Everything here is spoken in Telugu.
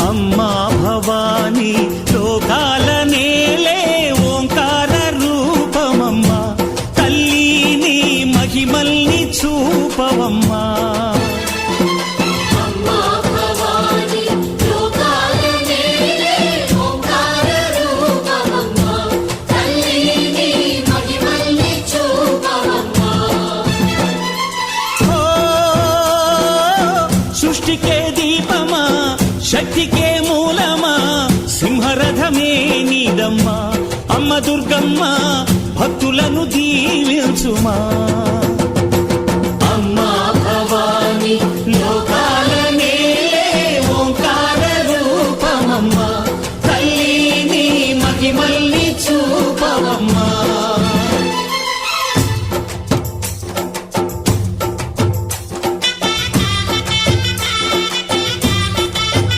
అమ్మా భవానీ లోకాల నేలే ఓంకార రూపమమ్మా తల్లి నీ మహిమల్ని చూపవమ్మా సృష్టికే దీపమా శక్తికే మూలమా సింహరథమే నీదమ్మా అమ్మ దుర్గమ్మ భక్తులను దీవించుమా